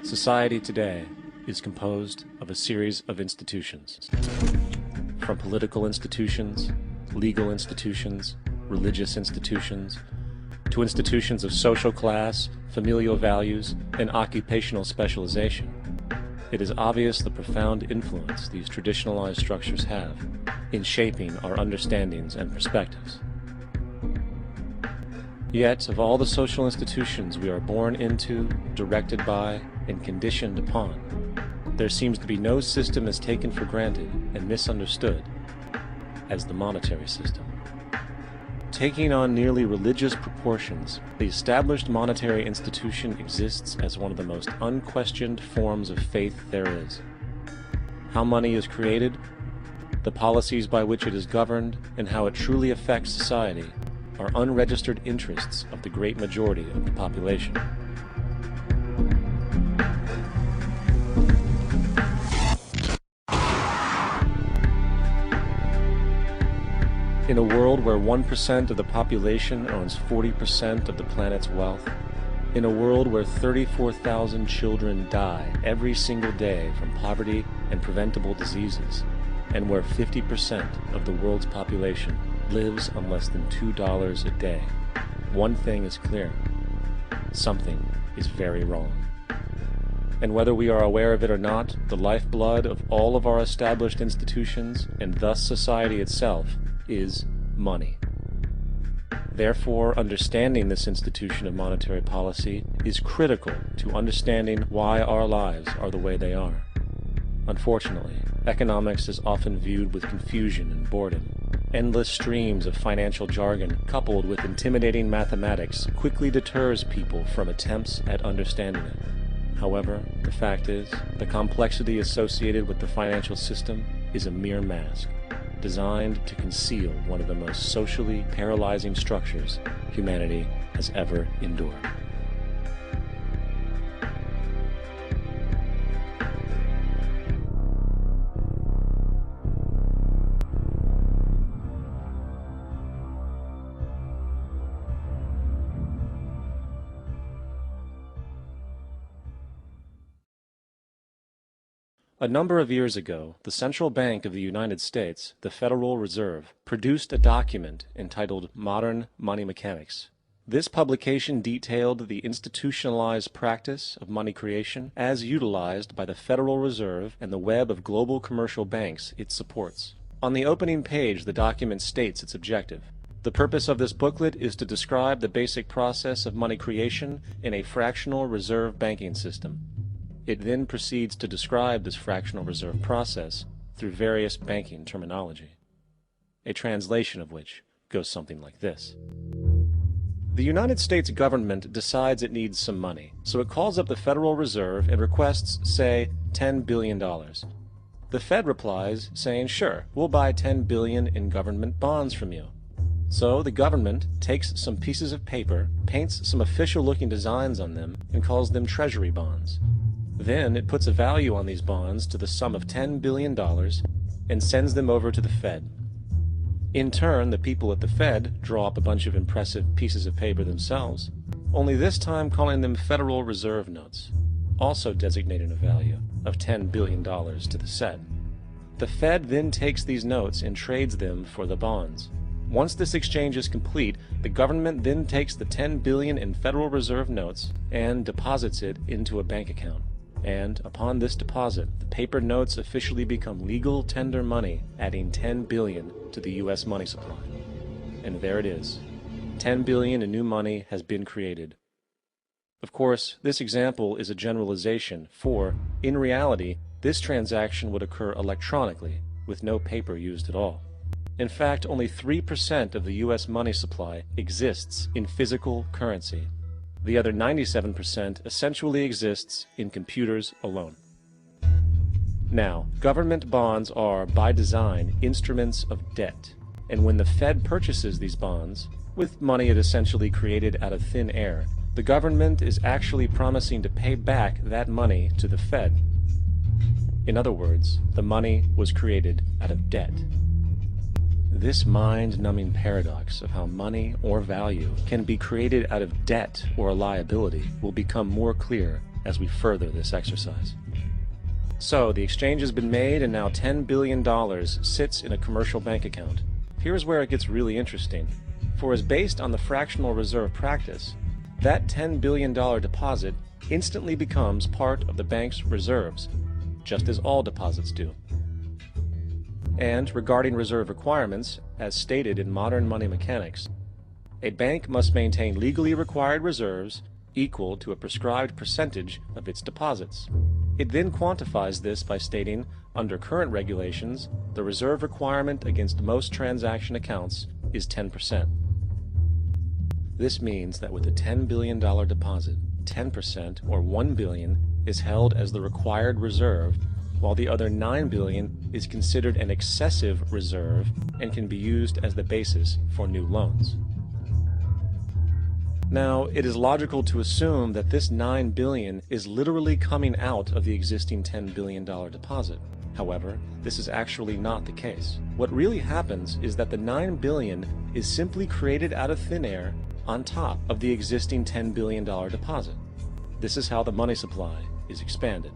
Society today is composed of a series of institutions. From political institutions, legal institutions, religious institutions, to institutions of social class, familial values, and occupational specialization. It is obvious the profound influence these traditionalized structures have in shaping our understandings and perspectives. Yet, of all the social institutions we are born into, directed by, and conditioned upon, there seems to be no system as taken for granted and misunderstood as the monetary system. Taking on nearly religious proportions, the established monetary institution exists as one of the most unquestioned forms of faith there is. How money is created, the policies by which it is governed, and how it truly affects society are unregistered interests of the great majority of the population. In a world where 1% of the population owns 40% of the planet's wealth, in a world where 34,000 children die every single day from poverty and preventable diseases, and where 50% of the world's population lives on less than $2 a day, one thing is clear: something is very wrong. And whether we are aware of it or not, the lifeblood of all of our established institutions, and thus society itself, is money. Therefore, understanding this institution of monetary policy is critical to understanding why our lives are the way they are. Unfortunately, economics is often viewed with confusion and boredom. Endless streams of financial jargon, coupled with intimidating mathematics, quickly deters people from attempts at understanding it. However, the fact is, the complexity associated with the financial system is a mere mask, designed to conceal one of the most socially paralyzing structures humanity has ever endured. A number of years ago, the Central Bank of the United States, the Federal Reserve, produced a document entitled Modern Money Mechanics. This publication detailed the institutionalized practice of money creation as utilized by the Federal Reserve and the web of global commercial banks it supports. On the opening page, the document states its objective. The purpose of this booklet is to describe the basic process of money creation in a fractional reserve banking system. It then proceeds to describe this fractional reserve process through various banking terminology, a translation of which goes something like this. The United States government decides it needs some money, so it calls up the Federal Reserve and requests, say, $10 billion. The Fed replies, saying, sure, we'll buy $10 billion in government bonds from you. So the government takes some pieces of paper, paints some official-looking designs on them, and calls them treasury bonds. Then it puts a value on these bonds to the sum of $10 billion and sends them over to the Fed. In turn, the people at the Fed draw up a bunch of impressive pieces of paper themselves, only this time calling them Federal Reserve notes, also designating a value of $10 billion to the set. The Fed then takes these notes and trades them for the bonds. Once this exchange is complete, the government then takes the $10 billion in Federal Reserve notes and deposits it into a bank account. And upon this deposit, the paper notes officially become legal tender money, adding $10 billion to the U.S. money supply. And there it is. $10 billion in new money has been created. Of course, this example is a generalization, for, in reality, this transaction would occur electronically, with no paper used at all. In fact, only 3% of the U.S. money supply exists in physical currency. The other 97% essentially exists in computers alone. Now, government bonds are, by design, instruments of debt, and when the Fed purchases these bonds, with money it essentially created out of thin air, the government is actually promising to pay back that money to the Fed. In other words, the money was created out of debt. This mind-numbing paradox of how money or value can be created out of debt or a liability will become more clear as we further this exercise. So, the exchange has been made and now $10 billion sits in a commercial bank account. Here's where it gets really interesting. For as based on the fractional reserve practice, that $10 billion deposit instantly becomes part of the bank's reserves, just as all deposits do. And regarding reserve requirements, as stated in modern money mechanics, a bank must maintain legally required reserves equal to a prescribed percentage of its deposits. It then quantifies this by stating, under current regulations, the reserve requirement against most transaction accounts is 10%. This means that with a $10 billion deposit, 10% or $1 billion is held as the required reserve, while the other $9 billion is considered an excessive reserve and can be used as the basis for new loans. Now, it is logical to assume that this $9 billion is literally coming out of the existing $10 billion deposit. However, this is actually not the case. What really happens is that the $9 billion is simply created out of thin air on top of the existing $10 billion deposit. This is how the money supply is expanded.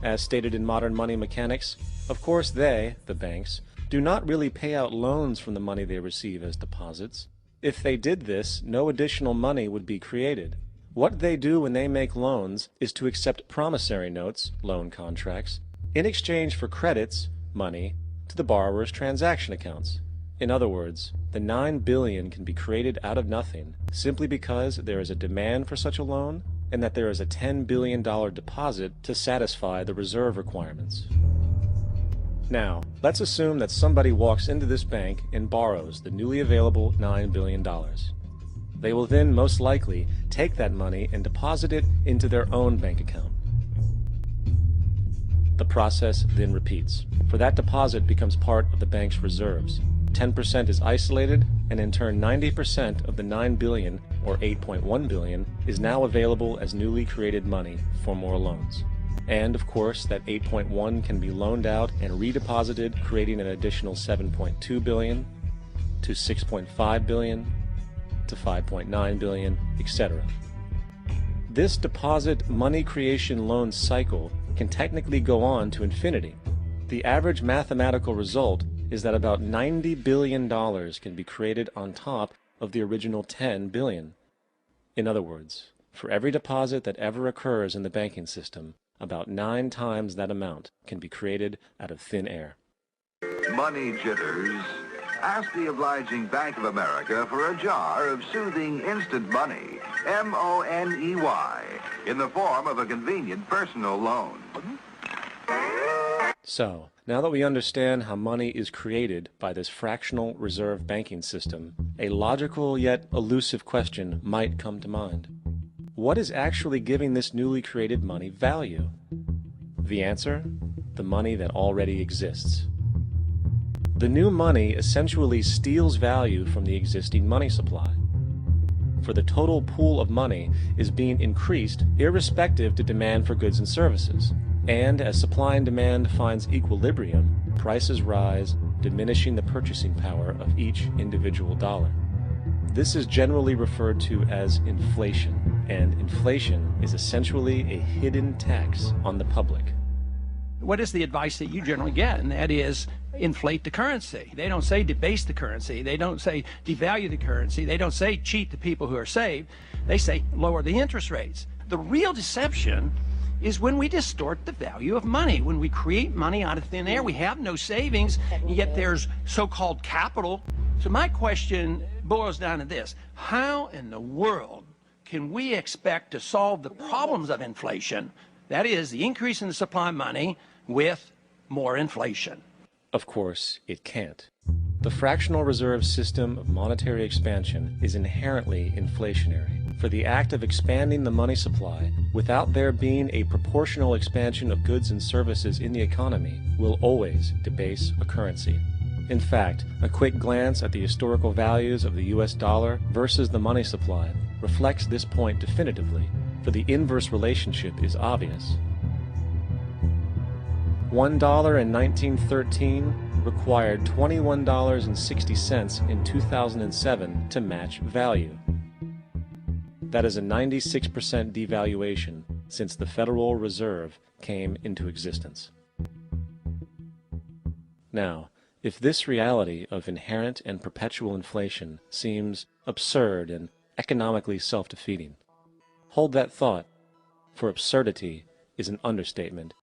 As stated in modern money mechanics, of course they, the banks, do not really pay out loans from the money they receive as deposits. If they did this, no additional money would be created. What they do when they make loans is to accept promissory notes, loan contracts, in exchange for credits, money, to the borrower's transaction accounts. In other words, the $9 billion can be created out of nothing simply because there is a demand for such a loan and that there is a $10 billion deposit to satisfy the reserve requirements. Now, let's assume that somebody walks into this bank and borrows the newly available $9 billion. They will then most likely take that money and deposit it into their own bank account. The process then repeats, for that deposit becomes part of the bank's reserves. 10% is isolated, and in turn 90% of the $9 billion, or $8.1 billion, is now available as newly created money for more loans. And of course, that 8.1 can be loaned out and redeposited, creating an additional 7.2 billion to 6.5 billion to 5.9 billion, etc. This deposit money creation loan cycle can technically go on to infinity. The average mathematical result is that about $90 billion can be created on top of the original 10 billion. In other words, for every deposit that ever occurs in the banking system, about 9 times that amount can be created out of thin air. Money jitters. Ask the obliging Bank of America for a jar of soothing instant money, M-O-N-E-Y, in the form of a convenient personal loan. So, now that we understand how money is created by this fractional reserve banking system, a logical yet elusive question might come to mind. What is actually giving this newly created money value? The answer? The money that already exists. The new money essentially steals value from the existing money supply. For the total pool of money is being increased irrespective to demand for goods and services. And as supply and demand finds equilibrium, prices rise, diminishing the purchasing power of each individual dollar. This is generally referred to as inflation, and inflation is essentially a hidden tax on the public. What is the advice that you generally get? And that is, inflate the currency. They don't say debase the currency. They don't say devalue the currency. They don't say cheat the people who are saved. They say lower the interest rates. The real deception is when we distort the value of money. When we create money out of thin air, we have no savings, and yet there's so-called capital. So my question boils down to this: how in the world can we expect to solve the problems of inflation, that is, the increase in the supply of money, with more inflation? Of course, it can't. The fractional reserve system of monetary expansion is inherently inflationary. For the act of expanding the money supply, without there being a proportional expansion of goods and services in the economy, will always debase a currency. In fact, a quick glance at the historical values of the US dollar versus the money supply reflects this point definitively, for the inverse relationship is obvious. $1 in 1913 required $21.60 in 2007 to match value. That is a 96% devaluation since the Federal Reserve came into existence. Now, if this reality of inherent and perpetual inflation seems absurd and economically self-defeating, hold that thought, for absurdity is an understatement